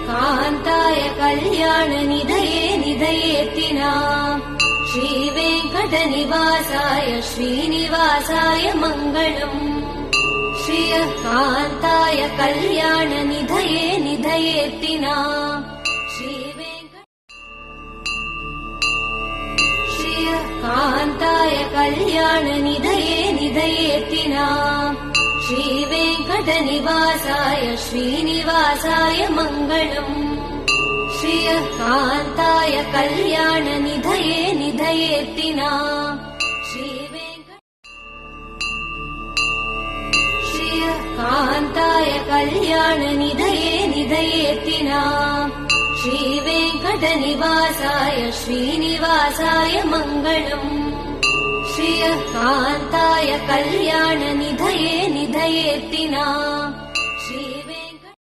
कान्ताय कल्याणनिधये निधयेत्तिना श्रीवेङ्कटनिवासाय श्रीनिवासाय मङ्गलम् श्रियः कान्ताय कल्याणनिधये निधयेत्तिना श्रियः कान्ताय कल्याणनिधये निधयेत्तिना श्रीवेङ्कटनिवासाय श्रीनिवासाय मङ्गलम् श्रियः कान्ताय कल्याणनिधये निधयेत्तिना श्रियः कान्ताय कल्याणनिधये निधयेत्तिना श्रीवेङ्कटनिवासाय श्रीनिवासाय मङ्गलम् श्रियः कान्ताय कल्याणनिधये निधयेत्तिना।